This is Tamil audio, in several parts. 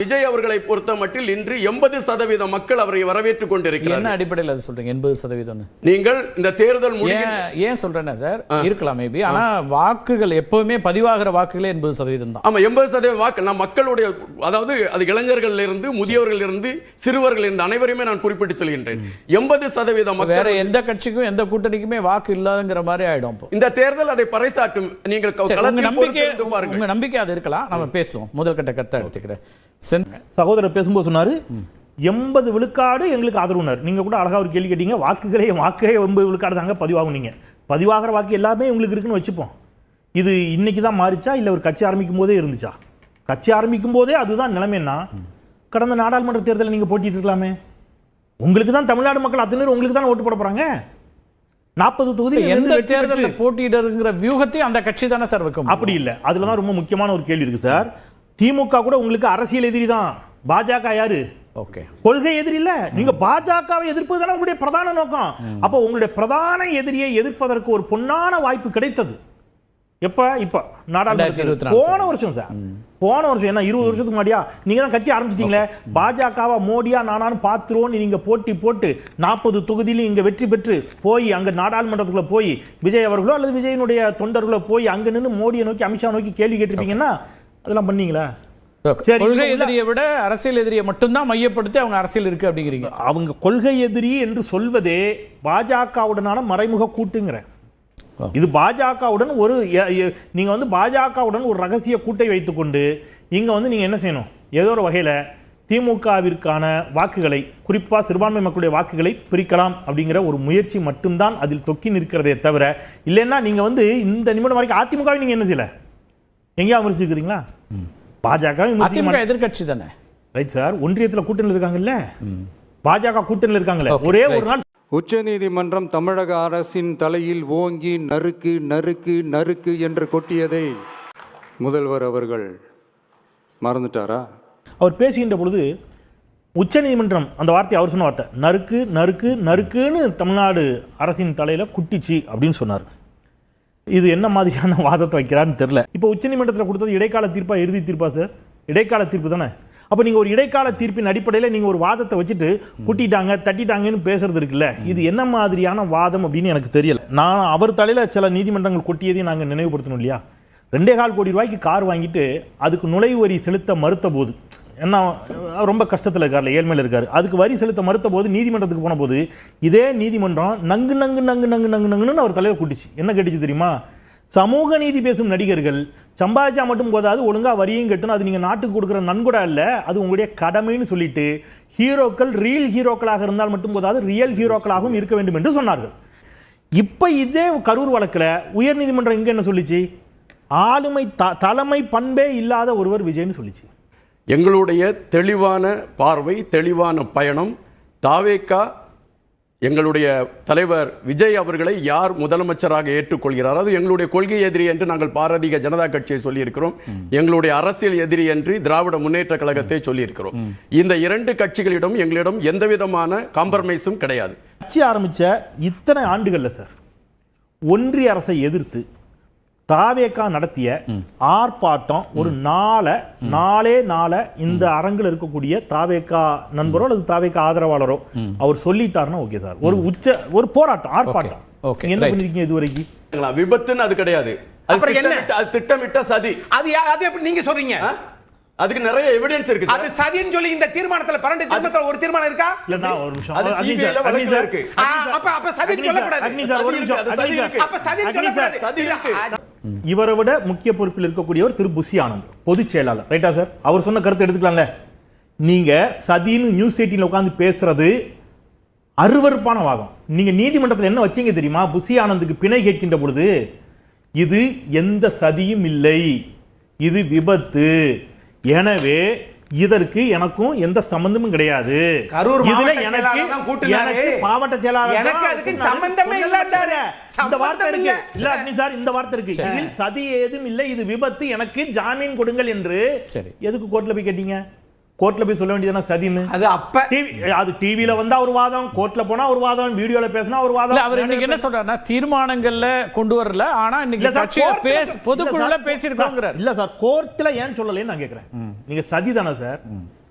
விஜய் அவர்களை பொறுத்த மட்டில் இன்று 80% மக்கள் அவரை வரவேற்றுக் கொண்டிருக்கிறார்கள். என்ன அடிப்படையில் அது சொல்றீங்க 80%? நீங்கள் இந்த தேர்தல் ஏன் சொல்றேன்னா சார் இருக்கலாம் மேபி, ஆனா வாக்குகள் எப்பவுமே பதிவாகிற வாக்குகளே 80% தான். ஆமா 80% வாக்கு நான் மக்களுடைய, அதாவது அது இளைஞர்கள் இருந்து முதியவர்கள் இருந்து சிறுவர்கள் இருந்து அனைவருமே நான் குறிப்பிட்டு சொல்கின்றேன். 80% மக்கள் வேற எந்த கட்சிக்கும் எந்த கூட்டணிக்குமே வாக்கு இல்லாதங்கிற மாதிரி ஆயிடும். இந்த தேர்தல் அதை பறைசாற்றும். நீங்கள் உங்க நம்பிக்கை அது இருக்கலாம், நம்ம பேசுவோம். முதல் கட்ட கருத்தை எடுத்துக்கிறேன். சகோதரர் பேசும்போது சொன்னாரு 80 விழுக்காடு எங்களுக்கு ஆதரவுனர். நீங்க கூட அழகா ஒரு கேள்வி கேட்டீங்க, வாக்குகளே 80 விழுக்காடு தாங்க பதிவாகும். நீங்க பதிவாகிற வாக்கு எல்லாமே உங்களுக்கு இருக்குன்னு வச்சுப்போம். இது இன்னைக்கு தான் மாறிச்சா இல்ல ஒரு கட்சி ஆரம்பிக்கும் போதே இருந்துச்சா? கட்சி ஆரம்பிக்கும் போதே அதுதான் நிலைமைன்னா கடந்த நாடாளுமன்ற தேர்தலில் நீங்க போட்டிட்டு இருக்கலாமே. உங்களுக்கு தான் தமிழ்நாடு மக்கள் அத்தனை பேர் உங்களுக்கு தான் ஓட்டு போட போறாங்க. 40 தொகுதியில் எந்த தேர்தலில் போட்டியிடுங்கிற வியூகத்தை அந்த கட்சி தானே சார் வைக்கும். அப்படி இல்லை, அதுல தான் ரொம்ப முக்கியமான ஒரு கேள்வி இருக்கு சார். திமுக கூட உங்களுக்கு அரசியல் எதிரி தான். பாஜக யாரு? ஓகே, கொள்கை எதிரி இல்ல. நீங்க பாஜகவை எதிர்ப்பது தானே உங்களுடைய பிரதான நோக்கம். அப்ப உங்களுடைய பிரதான எதிரியை எதிர்ப்பதற்கு ஒரு பொன்னான வாய்ப்பு கிடைத்தது எப்ப? இப்ப நாடாளுமன்ற போன வருஷம் சார். போன வருஷம் என்ன 20 வருஷத்துக்கு முன்னாடியா நீங்க தான் கட்சி ஆரம்பிச்சிட்டீங்களே. பாஜகவா மோடியா நானும் பாத்துருவோம் நீங்க போட்டி போட்டு 40 தொகுதியிலும் இங்க வெற்றி பெற்று போய் அங்க நாடாளுமன்றத்துக்குள்ள போய் விஜய் அவர்களோ அல்லது விஜயனுடைய தொண்டர்களோ போய் அங்க நின்று மோடியை நோக்கி அமித்ஷா நோக்கி கேள்வி கேட்டிருப்பீங்கன்னா அதெல்லாம் பண்ணீங்களா? கொள்கை எதிரியை விட அரசியல் எதிரியை மட்டும்தான் மையப்படுத்தி அவங்க அரசியல் இருக்கு அப்படிங்கிறீங்க. அவங்க கொள்கை எதிரி என்று சொல்வதே பாஜகவுடனான மறைமுக கூட்டுங்கிற. இது பாஜகவுடன் ஒரு நீங்க வந்து பாஜகவுடன் ஒரு ரகசிய கூட்டை வைத்துக்கொண்டு இங்க வந்து நீங்க என்ன செய்யணும், ஏதோ ஒரு வகையில திமுகவிற்கான வாக்குகளை, குறிப்பா சிறுபான்மை மக்களுடைய வாக்குகளை பிரிக்கலாம் அப்படிங்கிற ஒரு முயற்சி மட்டும்தான் அதில் தொக்கி நிற்கிறதே தவிர, இல்லைன்னா நீங்க வந்து இந்த நிமிடம் வரைக்கும் அதிமுகவை நீங்க என்ன செய்யல, எங்கேயா விமர்சிக்கிறீங்களா? பாஜக எதிர்கட்சி தானே, ரைட் சார். ஒன்றியத்தில் கூட்டணியில் இருக்காங்கல்ல, பாஜக கூட்டணியில் இருக்காங்கல்ல. ஒரே ஒரு நாள் உச்சநீதிமன்றம் தமிழக அரசின் தலையில் ஓங்கி நறுக்கு நறுக்கு நறுக்கு என்று கொட்டியதை முதல்வர் அவர்கள் மறந்துட்டாரா? அவர் பேசுகின்ற பொழுது உச்சநீதிமன்றம் அந்த வார்த்தை அவர் சொன்ன வார்த்தை நறுக்கு நறுக்கு நறுக்குன்னு தமிழ்நாடு அரசின் தலையில குட்டிச்சு அப்படின்னு சொன்னார். இது என்ன மாதிரியான வாதத்தை வைக்கிறான்னு தெரியல. இப்போ உச்சநீதிமன்றத்தில் கொடுத்தது இடைக்கால தீர்ப்பா இறுதி தீர்ப்பா சார்? இடைக்கால தீர்ப்பு தானே. அப்போ நீங்கள் ஒரு இடைக்கால தீர்ப்பின் அடிப்படையில் நீங்கள் ஒரு வாதத்தை வச்சுட்டு குட்டிட்டாங்க தட்டிட்டாங்கன்னு பேசுறது இருக்குல்ல, இது என்ன மாதிரியான வாதம் அப்படின்னு எனக்கு தெரியல. நான் அவர் தலையில் சில நீதிமன்றங்கள் கொட்டியதையும் நாங்கள் நினைவுபடுத்தணும் இல்லையா? 2.25 கோடி ரூபாய்க்கு கார் வாங்கிட்டு அதுக்கு நுழைவு வரி செலுத்த மறுத்த போது, என்ன ரொம்ப கஷ்டத்தில் இருக்கார்ல, ஏழ்மையில் இருக்காரு, அதுக்கு வரி செலுத்த மறுத்த போது நீதிமன்றத்துக்கு போன போது இதே நீதிமன்றம் நங்கு நங்கு நங்கு நங்கு நங்கு நங்குன்னு அவர் தலையில் கூட்டிச்சு. என்ன கேட்டுச்சு தெரியுமா? சமூக நீதி பேசும் நடிகர்கள் சம்பாதிச்சா மட்டும் போதாது, ஒழுங்கா வரியும் கட்டணும், அது நீங்க நாட்டுக்கு கொடுக்குற நன்கொடை இல்ல, அது உங்களுடைய கடமைன்னு சொல்லிட்டு ஹீரோக்கள் ரியல் ஹீரோக்களாக இருந்தால் மட்டும் போதாது ரியல் ஹீரோக்களாகவும் இருக்க வேண்டும் என்று சொன்னார்கள். இப்ப இதே கரூர் வழக்குல உயர் நீதிமன்றம் இங்க என்ன சொல்லிச்சு? ஆளுமை தலைமை பண்பே இல்லாத ஒருவர் விஜய்னு சொல்லிச்சு. எங்களுடைய தெளிவான பார்வை, தெளிவான பயணம், தாவேகா எங்களுடைய தலைவர் விஜய் அவர்களை யார் முதலமைச்சராக ஏற்றுக்கொள்கிறார், அது எங்களுடைய கொள்கை எதிரி என்று நாங்கள் பாரதிய ஜனதா கட்சியை சொல்லியிருக்கிறோம். எங்களுடைய அரசியல் எதிரி என்று திராவிட முன்னேற்ற கழகத்தை சொல்லியிருக்கிறோம். இந்த 2 கட்சிகளிடம் எங்களிடம் எந்த விதமான காம்ப்ரமைஸும் கிடையாது. கட்சி ஆரம்பிச்ச இத்தனை ஆண்டுகள்ல சார் ஒன்றிய அரசை எதிர்த்து தாவேகா நடத்திய ஆர்ப்பாட்டம் ஒரு நாளே இந்த அரங்கில் இருக்கக்கூடிய தாவேகா நண்பரோ அல்லது தாவேகா ஆதரவாளரோ அவர் சொல்லிட்டாருன்னா ஓகே சார், ஒரு போராட்டம் ஆர்ப்பாட்டம் என்ன பண்ணிருக்கீங்க இதுவரைக்கும்? விபத்துன்னு அது கிடையாது, அது திட்டமிட்ட சதி. அது எப்படி நீங்க சொல்றீங்க? அதுக்கு நிறைய எவிடன்ஸ் இருக்கு. அது சதின்னு சொல்லி இந்த தீர்மானத்துல 12 தீர்மானத்துல ஒரு தீர்மானம் இருக்கா? இல்ல ஒரு நிமிஷம், அது சிபிஐல வழக்குல இருக்கு. அப்ப சதின்னு சொல்லக்கூடாது. அக்னி சார் ஒரு நிமிஷம், அப்ப சதின்னு சொல்லக்கூடாது. சதி இருக்கு. இவரை விட முக்கிய பொறுப்பில் இருக்கக்கூடியவர் திரு புசி ஆனந்த், பொதுச் செயலாளர், ரைட்டா சார்? அவர் சொன்ன கருத்து எடுத்துக்கலாம்ல. நீங்க சதின்னு நியூஸ் 18ல உட்கார்ந்து பேசுறது அருவருப்பான வாதம். நீங்க நீதிமன்றத்தில் என்ன வச்சீங்க தெரியுமா? புசி ஆனந்துக்கு பிணை கேட்கின்ற பொழுது இது எந்த சதியும் இல்லை, இது விபத்து, எனவே இதற்கு எனக்கும் எந்த சம்பந்தமும் கிடையாது. இதுல எனக்கு மாவட்ட செயலாளர் எனக்கு அதுக்கு சம்பந்தமே இல்லன்றாரு. இந்த வார்த்தை இருக்கு இல்ல அக்னி சார், இந்த வார்த்தை இருக்கு, இதில் சதி ஏதும் இல்லை, இது விபத்து, எனக்கு ஜாமீன் கொடுங்கள் என்று எதுக்கு கோர்ட்ல போய் கேட்டீங்க? கோர்ட்ல போய் சொல்ல வேண்டியதுனா சதின்னு. அது அப்ப அது டிவில வந்தா ஒரு வாதம், கோர்ட்ல போனா ஒரு வாதம், வீடியோல பேசினா ஒரு வாதம். அவர் இன்னைக்கு என்ன சொல்றாருன்னா தீர்மானங்கள்ல கொண்டு வரல, ஆனா இன்னைக்கு கட்சியில பொதுக்குழுல பேசியிருக்கோங்கிறார். இல்ல சார், கோர்ட்ல ஏன் சொல்லலைன்னு நான் கேக்குறேன். நீங்க சதி தானே சார்?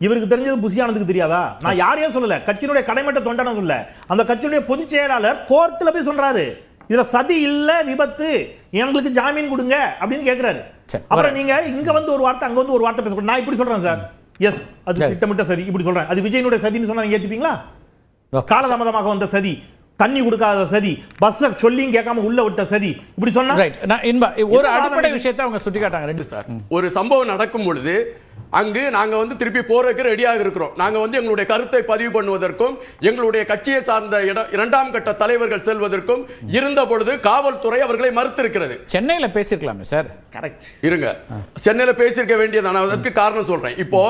இவருக்கு தெரிஞ்சது புசியானதுக்கு தெரியாதா? நான் யாரையும் சொல்லல, கட்சியினுடைய கடைமட்ட தொண்டனை சொல்ல, அந்த கட்சியினுடைய பொதுச் செயலாளர் கோர்ட்ல போய் சொல்றாரு இதுல சதி இல்ல, விபத்து, எங்களுக்கு ஜாமீன் கொடுங்க அப்படின்னு கேக்குறாரு. அப்புறம் நீங்க இங்க வந்து ஒரு வார்த்தை, அங்க வந்து ஒரு வார்த்தை பேச. நான் இப்படி சொல்றேன் சார், எஸ் அது திட்டமிட்ட சதி இப்படி சொல்றேன். அது விஜயனுடைய சதின்னு சொன்னா நீங்க ஏத்துப்பீங்களா? காலதாமதமாக வந்த சதி, தண்ணி கொடுக்காத சதி, பஸ்ல சொல்லியும் கேட்காம உள்ள விட்ட சதி, இப்படி சொன்னா ஒரு அடிப்படை விஷயத்தை அவங்க சுட்டி காட்டாங்க. ரெண்டு சார், ஒரு சம்பவம் நடக்கும் பொழுது அங்கு நாங்க வந்து திருப்பி போறதுக்கு ரெடியாக இருக்கிறோம். நாங்க வந்து எங்களுடைய கருத்தை பதிவு பண்ணுவதற்கும் எங்களுடைய கட்சியை சார்ந்த இரண்டாம் கட்ட தலைவர்கள் செல்வதற்கும் இருந்த பொழுது காவல்துறை அவர்களை மறுத்திருக்கிறது. சென்னையில பேசிருக்கலாமே சார். கரெக்ட். இருங்க, சென்னையில பேசியிருக்க வேண்டியதான, அதற்கு காரணம் சொல்றேன். இப்போ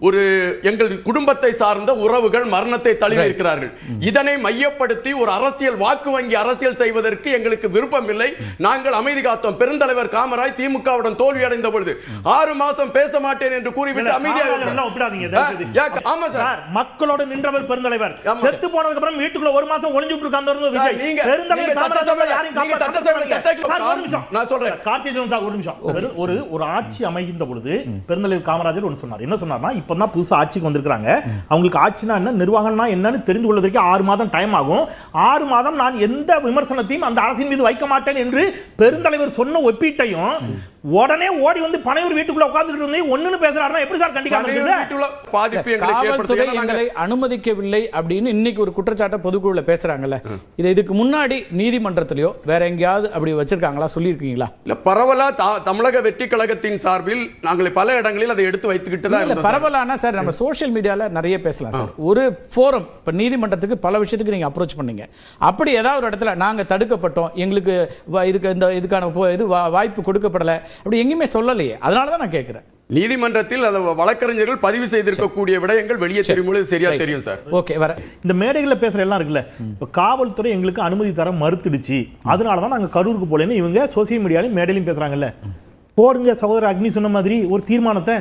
ஒரு எங்கள் குடும்பத்தை சார்ந்த உறவுகள் மரணத்தை தழுவி இருக்கிறார்கள். இதனை மையப்படுத்தி ஒரு அரசியல் வாக்கு வங்கி அரசியல் செய்வதற்கு எங்களுக்கு விருப்பம் இல்லை. நாங்கள் அமைதி காத்தோம். பெருந்தலைவர் காமராஜ் திமுகவுடன் தோல்வி அடைந்த பொழுது 6 மாசம் பேச மாட்டேன் என்று கூறிவிட்டு அமைதியாக. மக்களோட நின்றவர் பெருந்தலைவர். செத்து போனதுக்கு அப்புறம் வீட்டுக்குள்ள 1 மாசம் ஒளிஞ்சிட்டு இருக்காங்க விஜய். பெருந்தலைவர் காமராஜ் யாரையும் நான் சொல்றேன் கார்த்திகேயன் சார், ஒரு நிமிஷம். ஒரு ஆட்சி அமைகின்ற பொழுது பெருந்தலைவர் காமராஜர் ஒன்று சொன்னார். என்ன சொன்னார்னா, இப்பதான் புதுசா ஆட்சிக்கு வந்திருக்காங்க, அவங்களுக்கு ஆட்சினா என்ன, நிர்வாகம்னா என்னன்னு தெரிந்து கொள்வதற்கு 6 மாதம் டைம் ஆகும். 6 மாதம் நான் எந்த விமர்சனத்தையும் அந்த அரசின் மீது வைக்க மாட்டேன் என்று பெருந்தலைவர் சொன்ன ஒப்பீட்டையும் உடனே ஓடி வந்து பனையூர் வீட்டுக்குள்ள உட்கார்ந்துட்டு இருந்தே ஒண்ணுன்னு பேசுறாருன்னா எப்படி சார் கண்டிக்காம இருக்குது? காவல்துறை எங்களை அனுமதிக்கவில்லை அப்படின்னு இன்னைக்கு ஒரு குற்றச்சாட்டை பொதுக்குழுல பேசுறாங்கல்ல, இது இதுக்கு முன்னாடி நீதிமன்றத்திலயோ வேற எங்கேயாவது அப்படி வச்சிருக்காங்களா, சொல்லியிருக்கீங்களா? இல்ல, பரவலா தமிழக வெற்றி கழகத்தின் சார்பில் நாங்கள் பல இடங்களில் அதை எடுத்து வைத்துக்கிட்டு தான் இருந்தோம். பரவலானா சார், நம்ம சோஷியல் மீடியால நிறைய பேசலாம் சார். ஒரு ஃபோரம், இப்ப நீதிமன்றத்துக்கு பல விஷயத்துக்கு நீங்க அப்ரோச் பண்ணீங்க, அப்படி ஏதாவது ஒரு இடத்துல நாங்க தடுக்கப்பட்டோம், எங்களுக்கு இதுக்கான வாய்ப்பு கொடுக்கப்படல, அப்படி எங்கேயுமே சொல்லலையே. அதனால தான் நான் கேட்கிறேன். நீதிமன்றத்தில் வழக்கறிஞர்கள் பதிவு செய்திருக்கக்கூடிய விடயங்கள் வெளியே தெரியும், சரியா தெரியும் சார். ஓகே, வர இந்த மேடைகளில் பேசுற எல்லாம் இருக்குல்ல, இப்போ காவல்துறை எங்களுக்கு அனுமதி தர மறுத்துடுச்சு, அதனால தான் நாங்கள் கரூருக்கு போலேன்னு இவங்க சோசியல் மீடியாலையும் மேடையிலையும் பேசுறாங்கல்ல. போடுங்க சகோதரர் அக்னி சொன்ன மாதிரி ஒரு தீர்மானத்தை,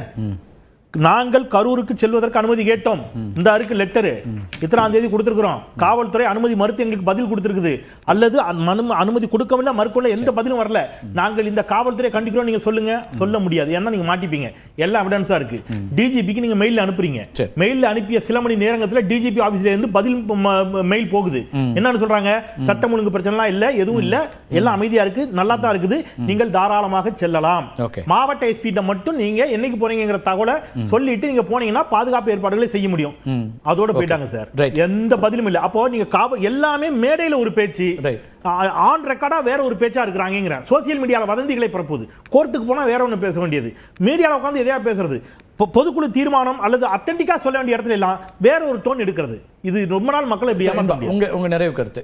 நாங்கள் கரூருக்கு செல்வதற்கு அனுமதி கேட்டோம், இந்த அருக்கு லெட்டர் இத்தனாம் தேதி கொடுத்திருக்கிறோம், காவல்துறை அனுமதி மறுத்து எங்களுக்கு பதில் கொடுத்திருக்குது, அல்லது அனுமதி கொடுக்கவில்லை, மறுக்கல, எந்த பதிலும் வரல, நாங்கள் இந்த காவல்துறை கண்டிக்கிறோம் நீங்க சொல்லுங்க. சொல்ல முடியாது, ஏன்னா நீங்க மாட்டிப்பீங்க, எல்லா எவிடன்ஸா இருக்கு. டிஜிபிக்கு நீங்க மெயில் அனுப்புறீங்க, மெயில் அனுப்பிய சில மணி நேரத்துல டிஜிபி ஆபீஸ்ல இருந்து பதில் மெயில் போகுது. என்னன்னு சொல்றாங்க, சட்டம் ஒழுங்கு பிரச்சனை இல்ல, எதுவும் இல்ல, எல்லாம் அமைதியா இருக்கு, நல்லா தான் இருக்குது, நீங்கள் தாராளமாக செல்லலாம். மாவட்ட எஸ்பி மட்டும் நீங்க என்னைக்கு போறீங்கிற தகவலை சொல்லிட்டு நீங்க போனீங்கன்னா பாதுகாப்பு ஏற்பாடுகளை செய்ய முடியும். அதோட போயிட்டாங்க சார், எந்த பதிலும் இல்ல. அப்போ நீங்க எல்லாமே மேடையில ஒரு பேச்சு, ஆன் ரெக்கார்டா வேற ஒரு பேச்சா இருக்கிறாங்க. சோசியல் மீடியால வதந்திகளை பரப்புது, கோர்ட்டுக்கு போனா வேற ஒண்ணு பேச வேண்டியது, மீடியால உட்கார்ந்து எதையா பேசுறது, பொதுக்குழு தீர்மானம் அல்லது அத்தன்டிக்கா சொல்ல வேண்டிய இடத்துல எல்லாம் வேற ஒரு டோன் எடுக்கிறது. இது ரொம்ப நாள் மக்கள் இப்படி உங்க நிறைவு கருத்து.